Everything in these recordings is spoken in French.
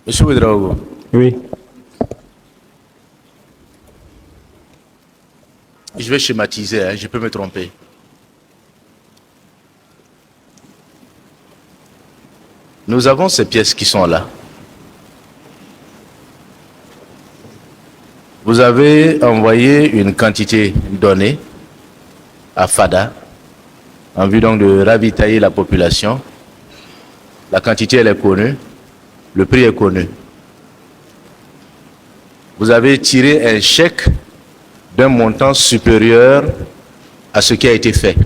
Monsieur Ouedraogo, Oui. je vais schématiser, hein, je peux me tromper. Nous avons ces pièces qui sont là. Vous avez envoyé une quantité donnée à FADA en vue donc de ravitailler la population. La quantité, elle est connue. Le prix est connu. Vous avez tiré un chèque d'un montant supérieur à ce qui a été fait.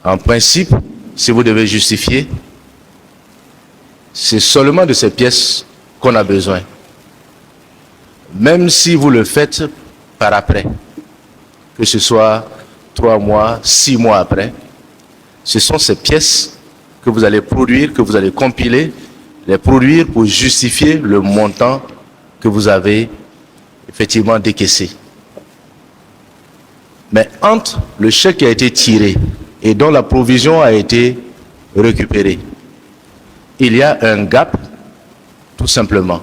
En principe, si vous devez justifier, c'est seulement de ces pièces qu'on a besoin. Même si vous le faites par après, que ce soit 3 mois, 6 mois après, ce sont ces pièces que vous allez produire, que vous allez compiler, les produire pour justifier le montant que vous avez effectivement décaissé. Mais entre le chèque qui a été tiré et dont la provision a été récupérée, il y a un gap, tout simplement.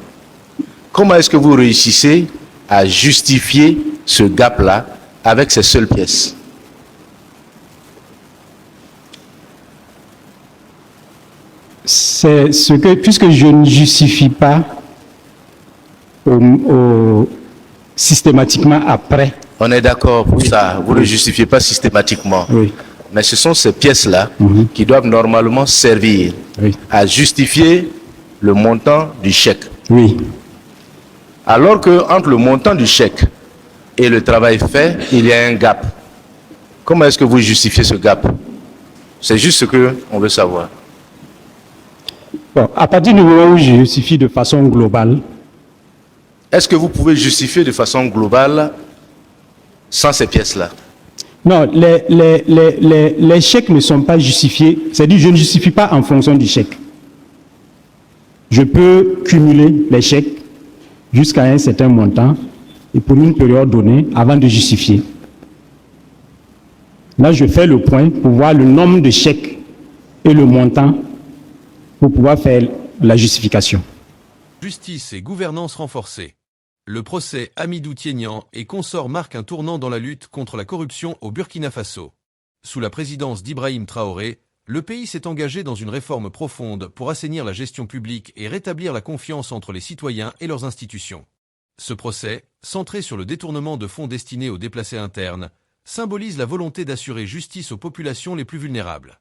Comment est-ce que vous réussissez à justifier ce gap-là avec ces seules pièces? C'est ce que, puisque je ne justifie pas systématiquement après. On est d'accord pour ça, vous ne justifiez pas systématiquement. Oui. Mais ce sont ces pièces-là qui doivent normalement servir à justifier le montant du chèque. Oui. Alors que entre le montant du chèque et le travail fait, il y a un gap. Comment est-ce que vous justifiez ce gap? C'est juste ce qu'on veut savoir. Bon, à partir du moment où je justifie de façon globale. Est-ce que vous pouvez justifier de façon globale sans ces pièces-là? Non, les chèques ne sont pas justifiés. C'est-à-dire, je ne justifie pas en fonction du chèque. Je peux cumuler les chèques jusqu'à un certain montant et pour une période donnée avant de justifier. Là, je fais le point pour voir le nombre de chèques et le montant pour pouvoir faire la justification. Justice et gouvernance renforcée. Le procès Hamidou Tiénian et consorts marque un tournant dans la lutte contre la corruption au Burkina Faso. Sous la présidence d'Ibrahim Traoré, le pays s'est engagé dans une réforme profonde pour assainir la gestion publique et rétablir la confiance entre les citoyens et leurs institutions. Ce procès, centré sur le détournement de fonds destinés aux déplacés internes, symbolise la volonté d'assurer justice aux populations les plus vulnérables.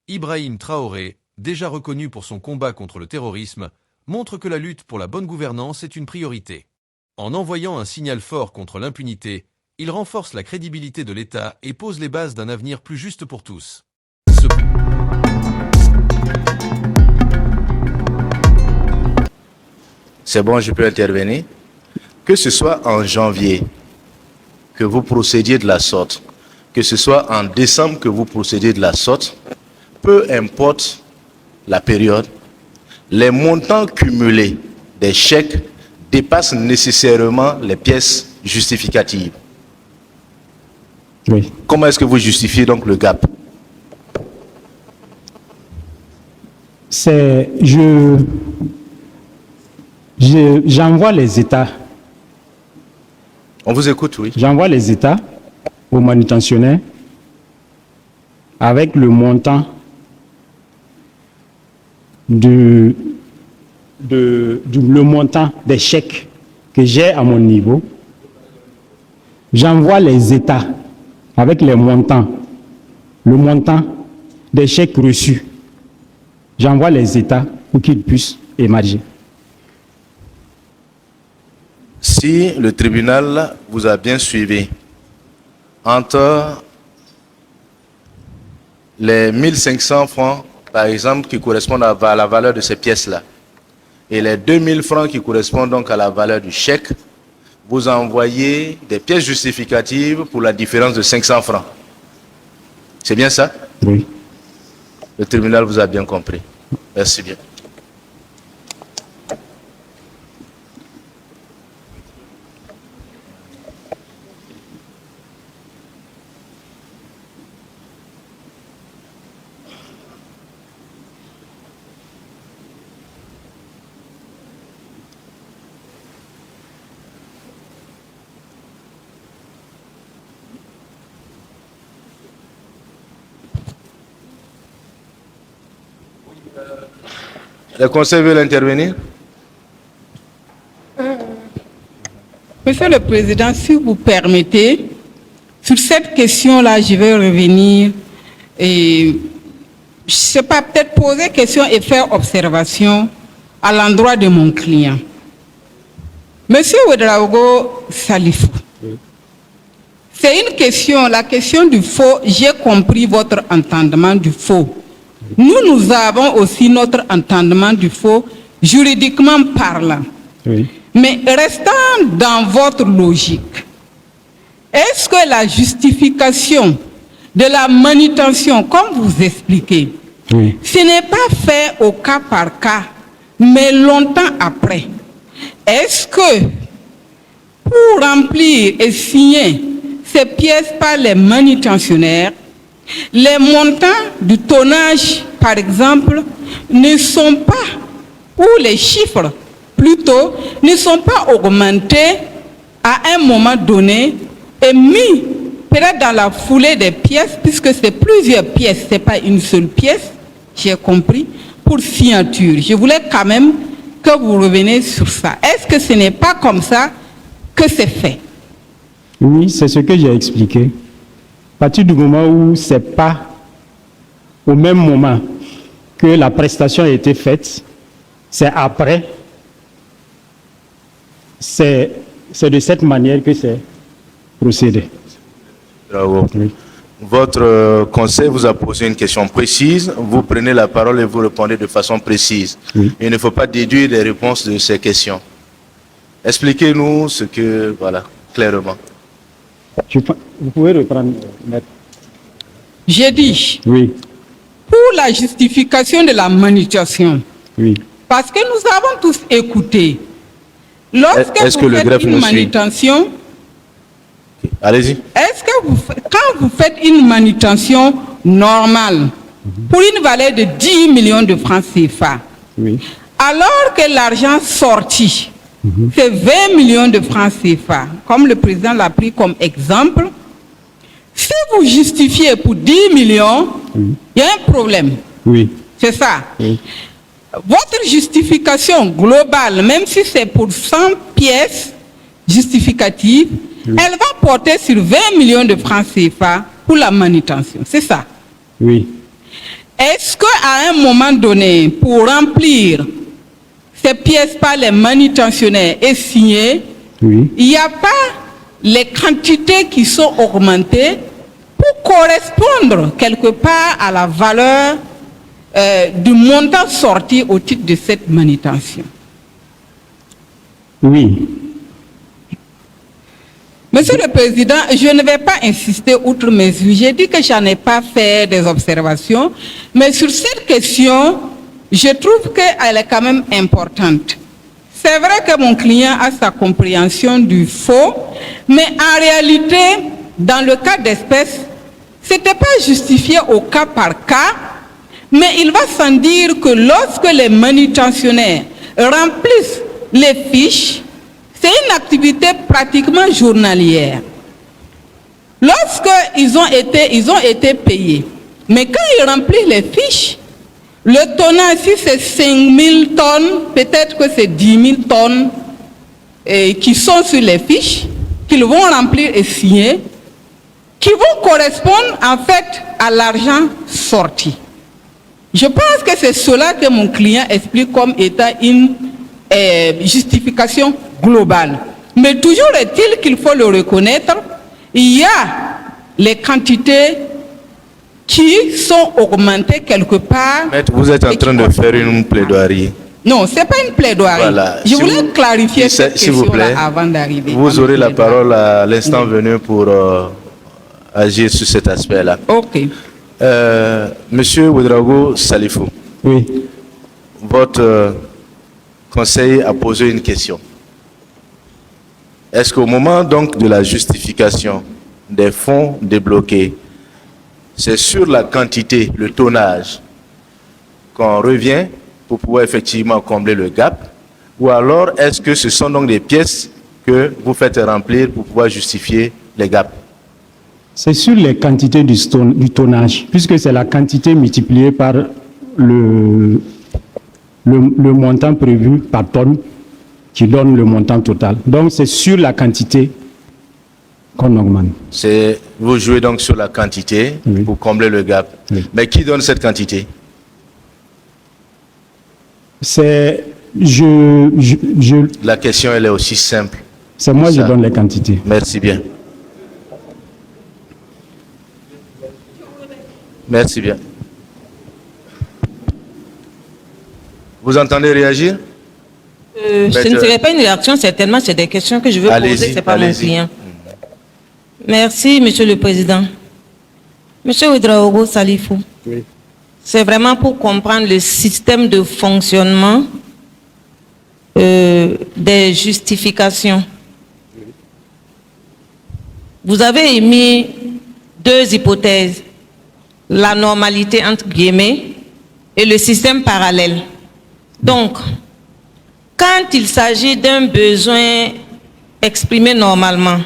Ibrahim Traoré, déjà reconnu pour son combat contre le terrorisme, montre que la lutte pour la bonne gouvernance est une priorité. En envoyant un signal fort contre l'impunité, il renforce la crédibilité de l'État et pose les bases d'un avenir plus juste pour tous. C'est bon, je peux intervenir. Que ce soit en janvier que vous procédiez de la sorte, que ce soit en décembre que vous procédiez de la sorte, peu importe la période, les montants cumulés des chèques dépassent nécessairement les pièces justificatives. Oui. Comment est-ce que vous justifiez donc le gap? J'envoie les États. On vous écoute, oui. J'envoie les États aux manutentionnaires avec le montant le montant des chèques que j'ai à mon niveau. J'envoie les États avec le montant des chèques reçus. J'envoie les États pour qu'ils puissent émarger. Si le tribunal vous a bien suivi, entre les 1500 francs, par exemple, qui correspondent à la valeur de ces pièces-là, et les 2000 francs qui correspondent donc à la valeur du chèque, vous envoyez des pièces justificatives pour la différence de 500 francs. C'est bien ça? Oui. Le tribunal vous a bien compris. Merci bien. Le conseil veut intervenir? Monsieur le Président, si vous permettez, sur cette question-là, je vais revenir et, je ne sais pas, peut-être poser question et faire observation à l'endroit de mon client. Monsieur Ouedraogo Salifou, c'est une question, la question du faux, j'ai compris votre entendement du faux. Nous avons aussi notre entendement du faux, juridiquement parlant. Oui. Mais restant dans votre logique, est-ce que la justification de la manutention, comme vous expliquez, Oui. ce n'est pas fait au cas par cas, mais longtemps après? Est-ce que pour remplir et signer ces pièces par les manutentionnaires, les montants du tonnage, par exemple, ne sont pas, ou les chiffres plutôt, ne sont pas augmentés à un moment donné et mis peut-être dans la foulée des pièces, puisque c'est plusieurs pièces, ce n'est pas une seule pièce, j'ai compris, pour signature. Je voulais quand même que vous reveniez sur ça. Est-ce que ce n'est pas comme ça que c'est fait? Oui, c'est ce que j'ai expliqué. À partir du moment où ce n'est pas au même moment que la prestation a été faite, c'est après, c'est de cette manière que c'est procédé. Bravo. Oui. Votre conseil vous a posé une question précise, vous prenez la parole et vous répondez de façon précise. Oui. Il ne faut pas déduire les réponses de ces questions. Expliquez-nous ce que, voilà, clairement. Vous pouvez reprendre, maître. J'ai dit, Oui, pour la justification de la manutention, oui. parce que nous avons tous écouté, lorsque Est-ce que vous le faites greffe une nous suit? manutention, Allez-y. est-ce que quand vous faites une manutention normale pour une valeur de 10 millions de francs CFA, Oui. alors que l'argent sorti, c'est 20 millions de francs CFA, comme le président l'a pris comme exemple, si vous justifiez pour 10 millions, il y a un problème. Oui. C'est ça. Oui. Votre justification globale, même si c'est pour 100 pièces justificatives, elle va porter sur 20 millions de francs CFA pour la manutention. C'est ça. Oui. Est-ce qu'à un moment donné, pour remplir ces pièces par les manutentionnaires et signer, Oui. il n'y a pas les quantités qui sont augmentées pour correspondre quelque part à la valeur du montant sorti au titre de cette manutention? Oui. Monsieur le Président, je ne vais pas insister outre mesure. J'ai dit que je n'en ai pas fait des observations, mais sur cette question, je trouve qu'elle est quand même importante. C'est vrai que mon client a sa compréhension du faux, mais en réalité, dans le cas d'espèce, ce n'était pas justifié au cas par cas, mais il va sans dire que lorsque les manutentionnaires remplissent les fiches, c'est une activité pratiquement journalière. Lorsqu'ils ont été payés, mais quand ils remplissent les fiches, le tonnage, si c'est 5 000 tonnes, peut-être que c'est 10 000 tonnes qui sont sur les fiches, qu'ils vont remplir et signer, qui vont correspondre en fait à l'argent sorti. Je pense que c'est cela que mon client explique comme étant une justification globale. Mais toujours est-il qu'il faut le reconnaître, il y a les quantités qui sont augmentées quelque part. Maître, vous êtes en train de faire une plaidoirie. Non, ce n'est pas une plaidoirie. Voilà. Je Si voulais vous- clarifier cette s'il vous plaît, question-là avant d'arriver. Vous aurez la plaidoirie. parole à l'instant venu pour agir sur cet aspect-là. Ok. Monsieur Ouedraogo Salifou, Oui. votre conseil a posé une question. Est-ce qu'au moment donc de la justification des fonds débloqués, c'est sur la quantité, le tonnage, qu'on revient pour pouvoir effectivement combler le gap, ou alors est-ce que ce sont donc des pièces que vous faites remplir pour pouvoir justifier les gaps? C'est sur les quantités du tonnage, puisque c'est la quantité multipliée par le le montant prévu par tonne qui donne le montant total. Donc c'est sur la quantité qu'on augmente. Vous jouez donc sur la quantité pour combler le gap. Oui. Mais qui donne cette quantité? La question, elle est aussi simple. C'est moi qui donne les quantités. Merci bien. Merci bien. Vous entendez réagir? Ce ne serait pas une réaction, certainement, c'est des questions que je veux poser, ce n'est pas mon client. Merci, Monsieur le Président. Monsieur Ouedraogo Salifou, Oui. c'est vraiment pour comprendre le système de fonctionnement des justifications. Vous avez émis deux hypothèses, la normalité entre guillemets et le système parallèle. Donc, quand il s'agit d'un besoin exprimé normalement,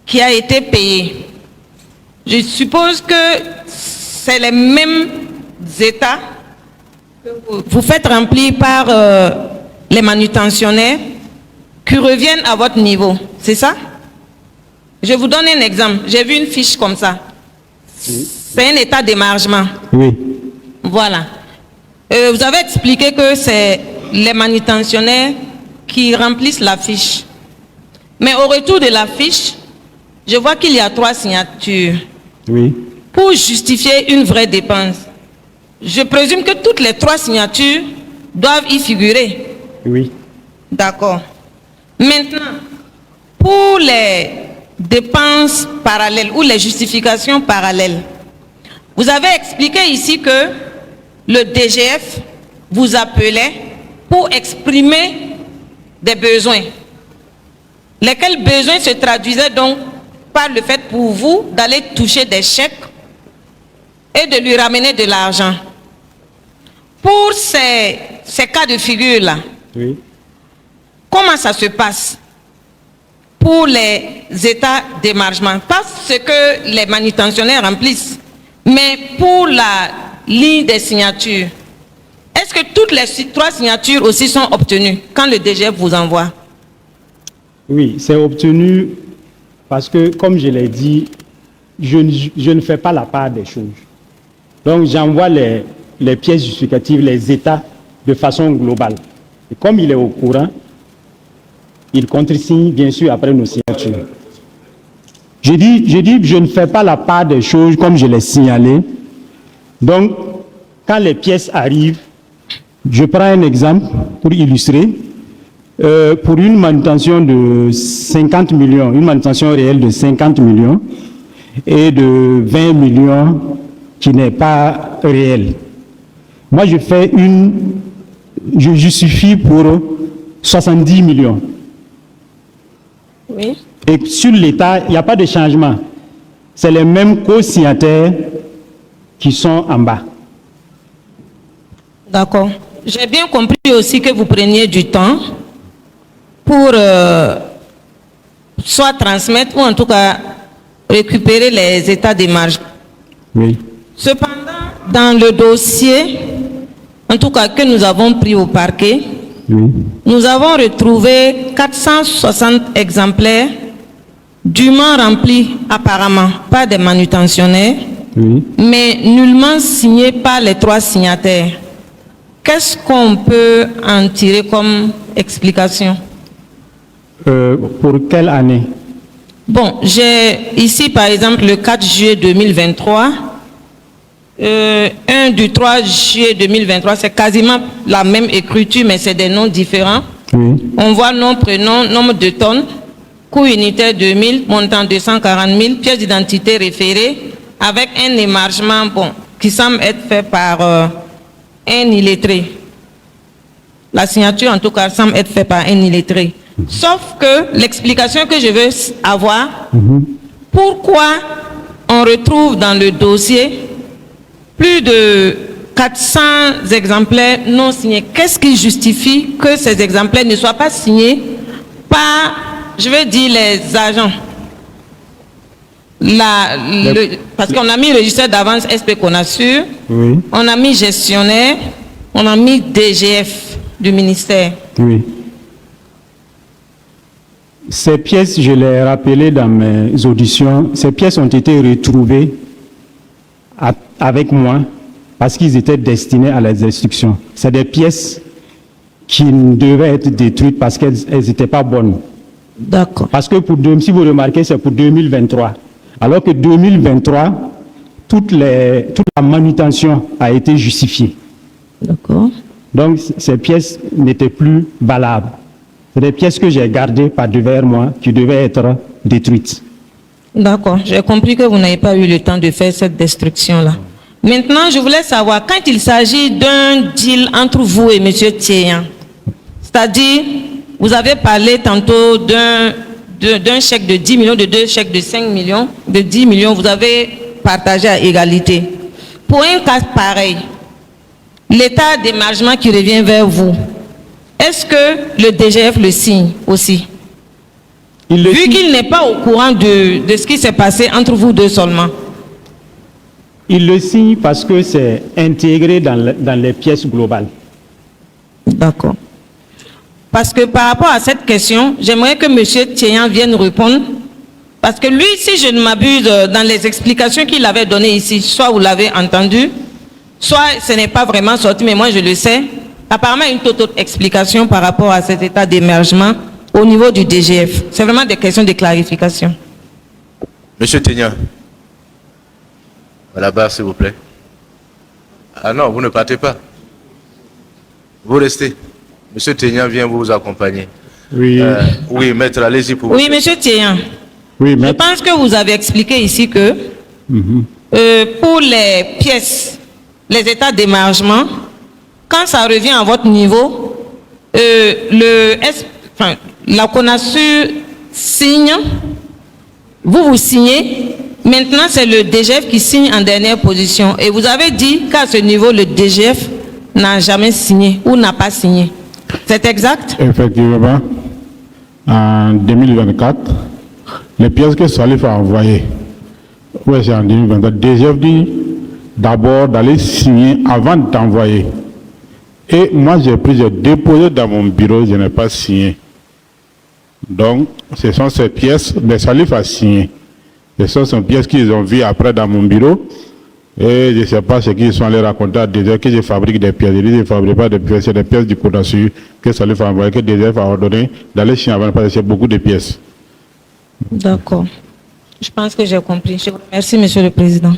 qui a été payé, je suppose que c'est les mêmes états que vous faites remplir par les manutentionnaires qui reviennent à votre niveau, c'est ça? Je vous donne un exemple. J'ai vu une fiche comme ça. C'est un état d'émargement. Oui. Voilà. Vous avez expliqué que c'est les manutentionnaires qui remplissent la fiche. Mais au retour de la fiche, je vois qu'il y a 3 signatures. Oui. Pour justifier une vraie dépense, je présume que toutes les 3 signatures doivent y figurer. Oui. D'accord. Maintenant, pour les dépenses parallèles ou les justifications parallèles, vous avez expliqué ici que le DGF vous appelait pour exprimer des besoins. Lesquels besoins se traduisaient donc par le fait pour vous d'aller toucher des chèques et de lui ramener de l'argent. Pour ces cas de figure-là, Oui. comment ça se passe pour les états d'émargement? Pas ce que les manutentionnaires remplissent, mais pour la ligne des signatures. Est-ce que toutes les 3 signatures aussi sont obtenues quand le DGF vous envoie? Oui, c'est obtenu parce que, comme je l'ai dit, je ne fais pas la part des choses. Donc, j'envoie les pièces justificatives, les états, de façon globale. Et comme il est au courant, il contresigne, bien sûr, après nos signatures. Je dis, je ne fais pas la part des choses comme je l'ai signalé. Donc, quand les pièces arrivent, je prends un exemple pour illustrer. Pour une manutention de 50 millions, une manutention réelle de 50 millions et de 20 millions qui n'est pas réelle. Moi, je justifie pour 70 millions. Oui. Et sur l'État, il n'y a pas de changement. C'est les mêmes co-signataires qui sont en bas. D'accord. J'ai bien compris aussi que vous preniez du temps pour soit transmettre ou en tout cas récupérer les états d'émargement. Oui. Cependant, dans le dossier, en tout cas que nous avons pris au parquet, Oui. nous avons retrouvé 460 exemplaires dûment remplis apparemment par des manutentionnaires, Oui. mais nullement signés par les 3 signataires. Qu'est-ce qu'on peut en tirer comme explication? Pour quelle année? Bon, j'ai ici par exemple le 4 juillet 2023, un du 3 juillet 2023, c'est quasiment la même écriture, mais c'est des noms différents. Oui. On voit nom, prénom, nombre de tonnes, coût unitaire 2000, montant 240 000, pièce d'identité référée, avec un émargement bon, qui semble être fait par un illettré. La signature, en tout cas, semble être faite par un illettré. Sauf que l'explication que je veux avoir, pourquoi on retrouve dans le dossier plus de 400 exemplaires non signés? Qu'est-ce qui justifie que ces exemplaires ne soient pas signés par, je veux dire, les agents? Le parce qu'on a mis registre d'avance SP qu'on assure, Oui. on a mis gestionnaire, on a mis DGF du ministère. Oui. Ces pièces, je l'ai rappelé dans mes auditions, ces pièces ont été retrouvées avec moi parce qu'ils étaient destinés à les instructions. C'est des pièces qui devaient être détruites parce qu'elles n'étaient pas bonnes. D'accord. Parce que si vous remarquez, c'est pour 2023. Alors que 2023, toute la manutention a été justifiée. D'accord. Donc, ces pièces n'étaient plus valables. C'est des pièces que j'ai gardées par devers moi qui devaient être détruites. D'accord. J'ai compris que vous n'avez pas eu le temps de faire cette destruction-là. Maintenant, je voulais savoir, quand il s'agit d'un deal entre vous et M. Tieyan, c'est-à-dire, vous avez parlé tantôt d'un chèque de 10 millions, de deux chèques de 5 millions, de 10 millions, vous avez partagé à égalité. Pour un cas pareil, l'état d'émargement qui revient vers vous, est-ce que le DGF le signe aussi? Vu qu'il n'est pas au courant de ce qui s'est passé entre vous deux seulement. Il le signe parce que c'est intégré dans les pièces globales. D'accord. Parce que par rapport à cette question, j'aimerais que M. Tieyan vienne répondre. Parce que lui, si je ne m'abuse, dans les explications qu'il avait données ici, soit vous l'avez entendu, soit ce n'est pas vraiment sorti, mais moi je le sais. Apparemment, une toute autre explication par rapport à cet état d'émergement au niveau du DGF. C'est vraiment des questions de clarification. Monsieur Tieyan, à la barre, s'il vous plaît. Ah non, vous ne partez pas. Vous restez. Monsieur Tieyan vient vous accompagner. Oui. Oui, maître, allez-y pour Oui, monsieur Tieyan. Oui, Je maître. pense que vous avez expliqué ici que pour les pièces, les états d'émargement, quand ça revient à votre niveau, la CONASUR signe, vous signez, maintenant c'est le DGF qui signe en dernière position. Et vous avez dit qu'à ce niveau, le DGF n'a jamais signé ou n'a pas signé. C'est exact? Effectivement, en 2024, les pièces que Salif a envoyées, oui, c'est en 2024, DGF dit d'abord d'aller signer avant d'envoyer. Et moi, j'ai déposé dans mon bureau, je n'ai pas signé. Donc, ce sont ces pièces, mais Salif a signé. Ce sont ces pièces qu'ils ont vues après dans mon bureau. Et je ne sais pas ce qu'ils sont allés raconter à DGF que je fabrique des pièces. Je dis, je ne fabrique pas des pièces, c'est des pièces du CONASUR que Salif a envoyé, que DGF a ordonné d'aller signer avant, parce que c'est beaucoup de pièces. D'accord. Je pense que j'ai compris. Je vous remercie, Monsieur le Président.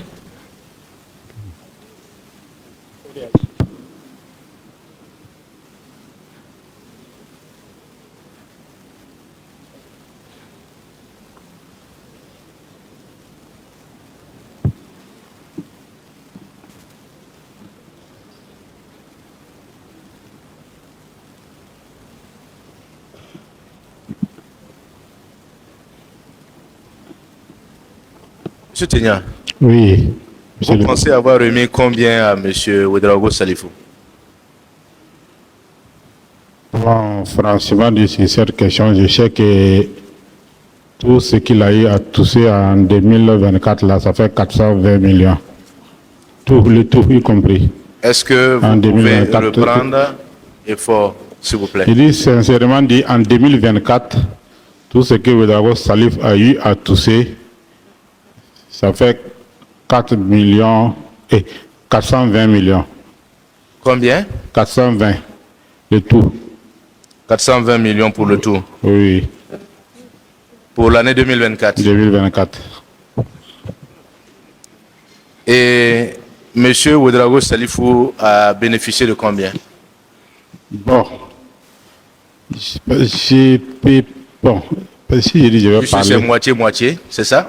Monsieur Tieyan, Oui. vous pensez avoir remis combien à Monsieur Ouedraogo Salifou? Bon, franchement, sur cette question, je sais que tout ce qu'il a eu à toucher en 2024, là, ça fait 420 millions. Tout, le tout y compris. Est-ce que vous En pouvez 2024, reprendre effort, s'il vous plaît? Il dit sincèrement, en 2024, tout ce que Ouedraogo Salif a eu à toucher, ça fait 4 millions et 420 millions. Combien? 420, le tout. 420 millions pour le tout. Oui, Pour l'année 2024. 2024. Et Monsieur Ouedraogo Salifou a bénéficié de combien? Bon, si je dis je vais Puisque c'est parler. moitié-moitié, c'est ça?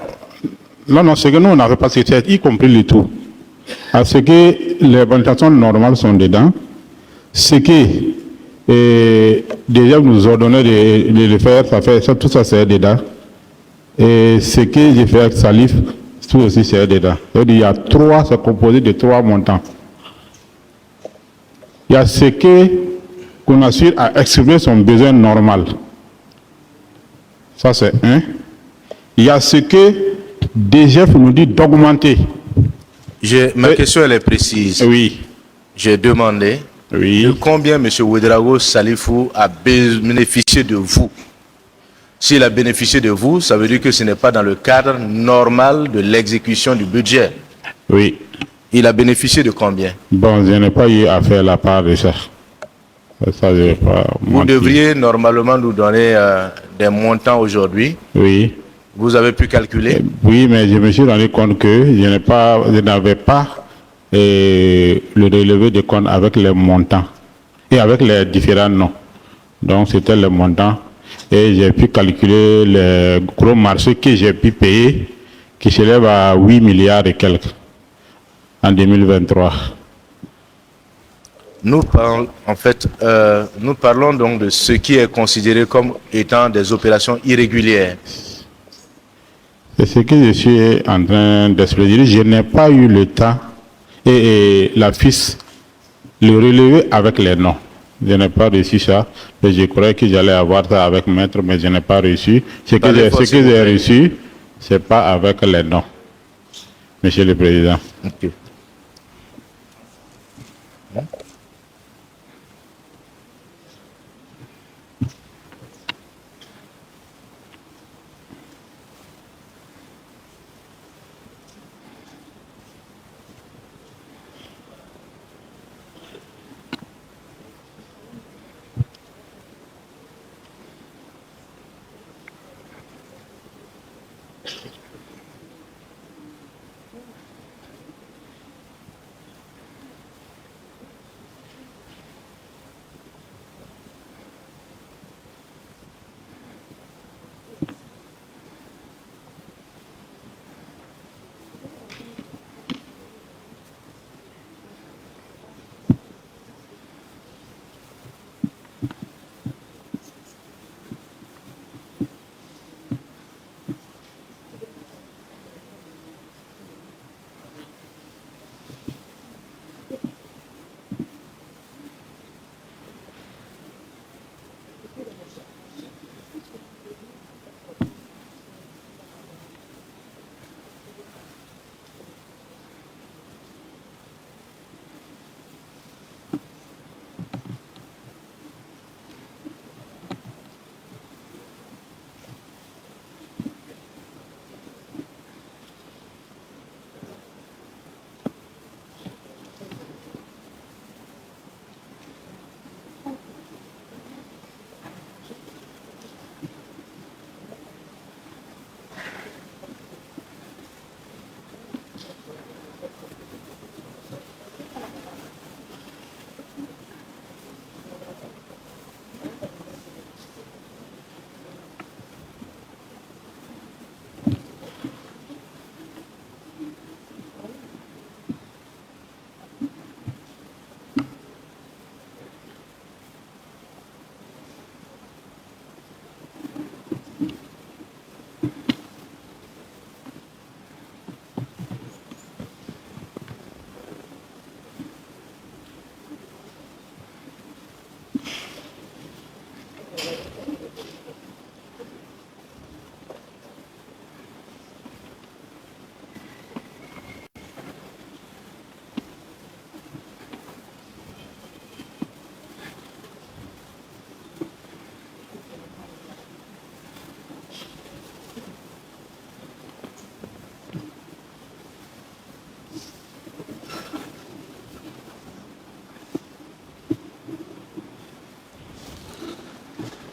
Non, ce que nous on n'avait pas, c'est y compris le tout. À ce que les bonnes normales sont dedans, ce que déjà nous ordonnait de le faire, tout ça c'est dedans. Et ce que j'ai fait avec Salif, tout aussi c'est dedans. Il y a trois, c'est composé de trois montants. Il y a ce que CONASUR a exprimé son besoin normal. Ça c'est un. Il y a ce que DGF nous dit d'augmenter. Ma question elle est précise. Oui. J'ai demandé Oui. De combien M. Ouedraogo Salifou a bénéficié de vous? S'il a bénéficié de vous, ça veut dire que ce n'est pas dans le cadre normal de l'exécution du budget. Oui. Il a bénéficié de combien? Bon, je n'ai pas eu à faire la part de ça. Ça, je vais pas Vous mentir. devriez normalement nous donner des montants aujourd'hui. Oui. Vous avez pu calculer? Oui, mais je me suis rendu compte que je n'avais pas le relevé de compte avec les montants et avec les différents noms. Donc, c'était le montant. Et j'ai pu calculer le gros marché que j'ai pu payer, qui s'élève à 8 milliards et quelques en 2023. Nous parlons donc de ce qui est considéré comme étant des opérations irrégulières. C'est ce que je suis en train d'expliquer. Je n'ai pas eu le temps et la fiche, le relever avec les noms. Je n'ai pas reçu ça, mais je croyais que j'allais avoir ça avec maître, mais je n'ai pas reçu. Ce que j'ai reçu, ce n'est pas avec les noms, Monsieur le Président. Okay.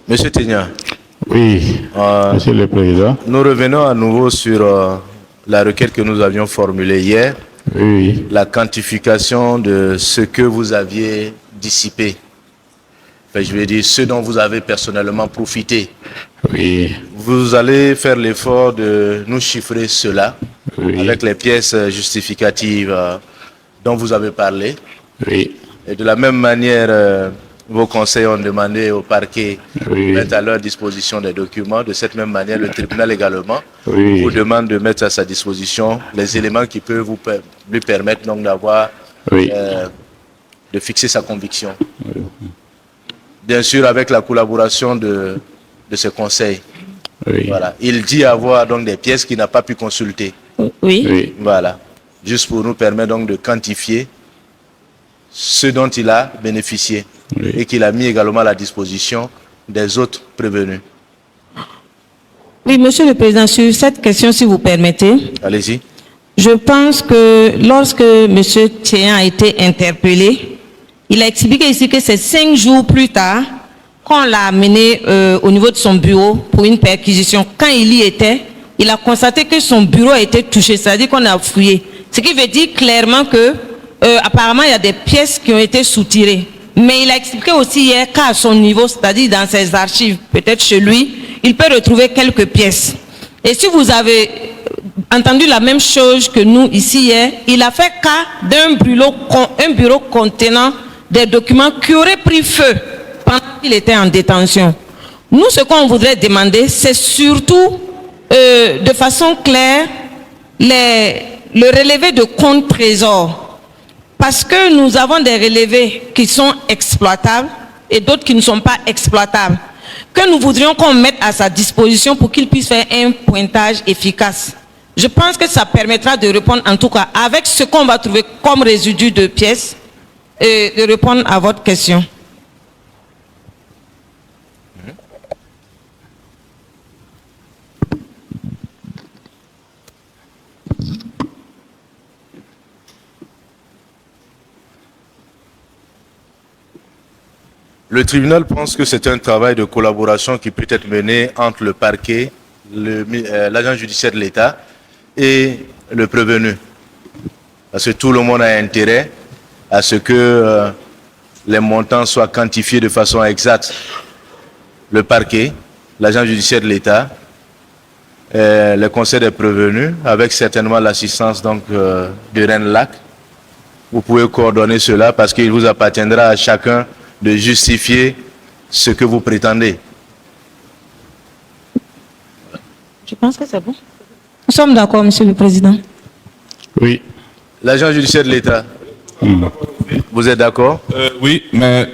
Monsieur Tignan. Oui, Monsieur le Président. Nous revenons à nouveau sur la requête que nous avions formulée hier. Oui. La quantification de ce que vous aviez dissipé. Enfin, je veux dire, ce dont vous avez personnellement profité. Oui. Vous allez faire l'effort de nous chiffrer cela avec les pièces justificatives dont vous avez parlé. Oui. Et de la même manière, vos conseils ont demandé au parquet de mettre à leur disposition des documents. De cette même manière, le tribunal également vous demande de mettre à sa disposition les éléments qui peuvent lui permettre donc d'avoir, de fixer sa conviction. Bien sûr, avec la collaboration de ce conseil. Voilà. Il dit avoir donc des pièces qu'il n'a pas pu consulter. Oui. Voilà. Juste pour nous permettre donc de quantifier ce dont il a bénéficié et qu'il a mis également à la disposition des autres prévenus. Oui, Monsieur le Président, sur cette question, si vous permettez, Allez-y. je pense que lorsque M. Théan a été interpellé, il a expliqué ici que c'est 5 jours plus tard qu'on l'a amené au niveau de son bureau pour une perquisition. Quand il y était, il a constaté que son bureau a été touché, c'est-à-dire qu'on a fouillé. Ce qui veut dire clairement que apparemment il y a des pièces qui ont été soutirées. Mais il a expliqué aussi hier qu'à son niveau, c'est-à-dire dans ses archives, peut-être chez lui, il peut retrouver quelques pièces. Et si vous avez entendu la même chose que nous ici hier, il a fait cas d'un bureau contenant des documents qui auraient pris feu pendant qu'il était en détention. Nous, ce qu'on voudrait demander, c'est surtout de façon claire le relevé de compte trésor. Parce que nous avons des relevés qui sont exploitables et d'autres qui ne sont pas exploitables, que nous voudrions qu'on mette à sa disposition pour qu'il puisse faire un pointage efficace. Je pense que ça permettra de répondre, en tout cas, avec ce qu'on va trouver comme résidu de pièces, de répondre à votre question. Le tribunal pense que c'est un travail de collaboration qui peut être mené entre le parquet, l'agent judiciaire de l'État et le prévenu. Parce que tout le monde a intérêt à ce que les montants soient quantifiés de façon exacte. Le parquet, l'agent judiciaire de l'État, le conseil des prévenus, avec certainement l'assistance donc de RENLAC. Vous pouvez coordonner cela parce qu'il vous appartiendra à chacun de justifier ce que vous prétendez. Je pense que c'est bon. Nous sommes d'accord, Monsieur le Président. Oui. L'agent judiciaire de l'État, vous êtes d'accord? Oui, mais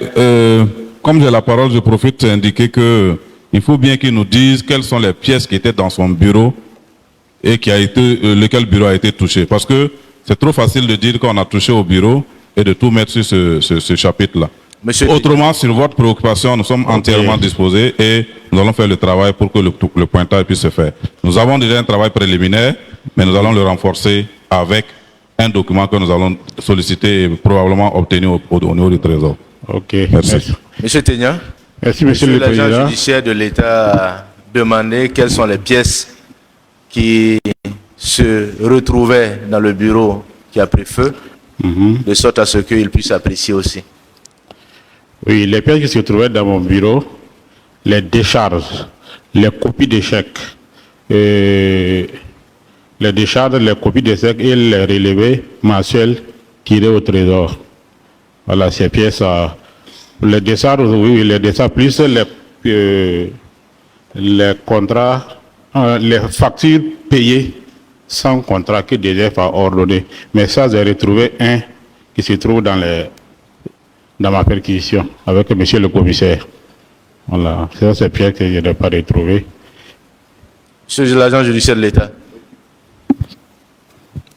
comme j'ai la parole, je profite pour indiquer que il faut bien qu'il nous dise quelles sont les pièces qui étaient dans son bureau et lequel bureau a été touché. Parce que c'est trop facile de dire qu'on a touché au bureau et de tout mettre sur ce chapitre-là. Autrement, sur votre préoccupation, nous sommes entièrement disposés et nous allons faire le travail pour que le pointage puisse se faire. Nous avons déjà un travail préliminaire, mais nous allons le renforcer avec un document que nous allons solliciter et probablement obtenir au niveau du Trésor. Ok, merci. Monsieur Théan. Merci, Monsieur le Président. L'agent judiciaire de l'État a demandé quelles sont les pièces qui se retrouvaient dans le bureau qui a pris feu, de sorte à ce qu'il puisse apprécier aussi. Oui, les pièces qui se trouvaient dans mon bureau, les décharges, les copies de chèques, les décharges, les copies de chèques et les relevés mensuels tirés au trésor. Voilà, ces pièces, les décharges, oui, les décharges, plus les contrats, les factures payées sans contrat que DGF a ordonné. Mais ça, j'ai retrouvé un qui se trouve dans ma perquisition avec monsieur le commissaire. Voilà, c'est ces pièces que je n'ai pas retrouvées. Monsieur l'agent judiciaire de l'État.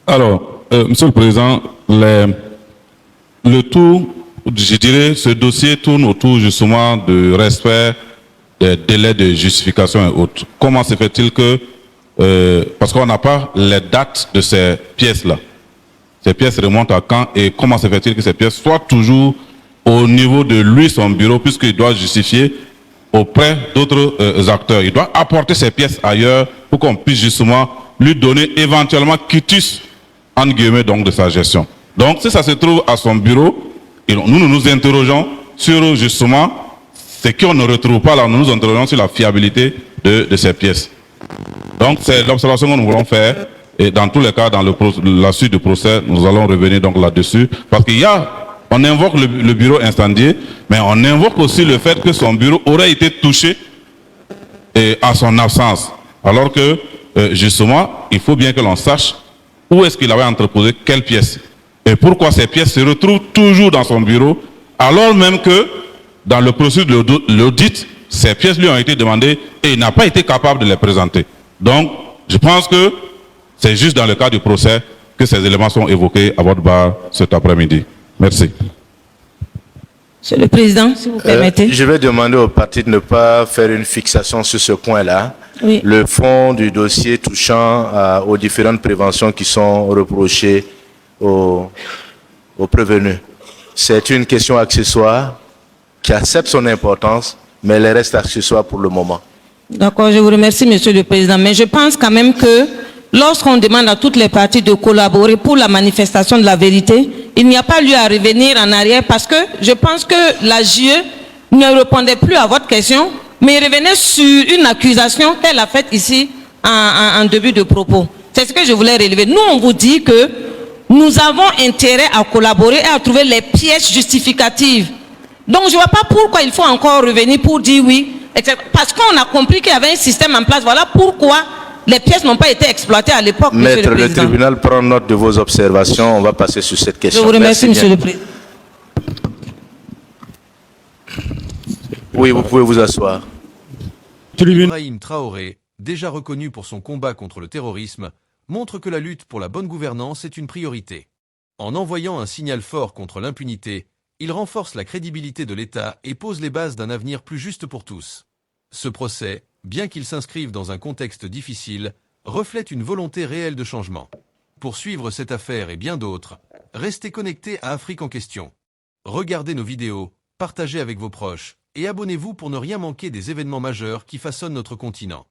Alors, Monsieur le Président, le tout, je dirais, ce dossier tourne autour justement du respect des délais de justification et autres. Comment se fait-il que, parce qu'on n'a pas les dates de ces pièces-là. Ces pièces remontent à quand et comment se fait-il que ces pièces soient toujours au niveau de lui, son bureau, puisqu'il doit justifier auprès d'autres acteurs. Il doit apporter ces pièces ailleurs pour qu'on puisse justement lui donner éventuellement quitus, entre guillemets, donc de sa gestion. Donc, si ça se trouve à son bureau, nous nous interrogeons sur justement ce qu'on ne retrouve pas là, nous nous interrogeons sur la fiabilité de ces pièces. Donc, c'est l'observation que nous voulons faire. Et dans tous les cas, dans la suite du procès, nous allons revenir donc là-dessus. Parce qu'il y a, on invoque le bureau incendié, mais on invoque aussi le fait que son bureau aurait été touché à son absence. Alors que, justement, il faut bien que l'on sache où est-ce qu'il avait entreposé quelles pièces. Et pourquoi ces pièces se retrouvent toujours dans son bureau, alors même que, dans le processus de l'audit, ces pièces lui ont été demandées et il n'a pas été capable de les présenter. Donc, je pense que c'est juste dans le cas du procès que ces éléments sont évoqués à votre barre cet après-midi. Merci. Monsieur le Président, si vous permettez. Je vais demander au parti de ne pas faire une fixation sur ce point-là. Oui. Le fond du dossier touchant aux différentes préventions qui sont reprochées aux prévenus. C'est une question accessoire qui accepte son importance, mais elle reste accessoire pour le moment. D'accord, je vous remercie, Monsieur le Président. Mais je pense quand même que lorsqu'on demande à toutes les parties de collaborer pour la manifestation de la vérité, il n'y a pas lieu à revenir en arrière parce que je pense que la JE ne répondait plus à votre question, mais revenait sur une accusation qu'elle a faite ici en début de propos. C'est ce que je voulais relever. Nous, on vous dit que nous avons intérêt à collaborer et à trouver les pièces justificatives. Donc, je ne vois pas pourquoi il faut encore revenir pour dire oui, etc. Parce qu'on a compris qu'il y avait un système en place. Voilà pourquoi les pièces n'ont pas été exploitées à l'époque, Monsieur Maître, le le Président. tribunal prend note de vos observations. On va passer sur cette Je question. vous remercie, Merci Monsieur bien. le Président. Oui, vous pouvez vous asseoir. Ibrahim Traoré, déjà reconnu pour son combat contre le terrorisme, montre que la lutte pour la bonne gouvernance est une priorité. En envoyant un signal fort contre l'impunité, il renforce la crédibilité de l'État et pose les bases d'un avenir plus juste pour tous. Ce procès, bien qu'il s'inscrive dans un contexte difficile, reflète une volonté réelle de changement. Pour suivre cette affaire et bien d'autres, restez connectés à Afrique en question. Regardez nos vidéos, partagez avec vos proches et abonnez-vous pour ne rien manquer des événements majeurs qui façonnent notre continent.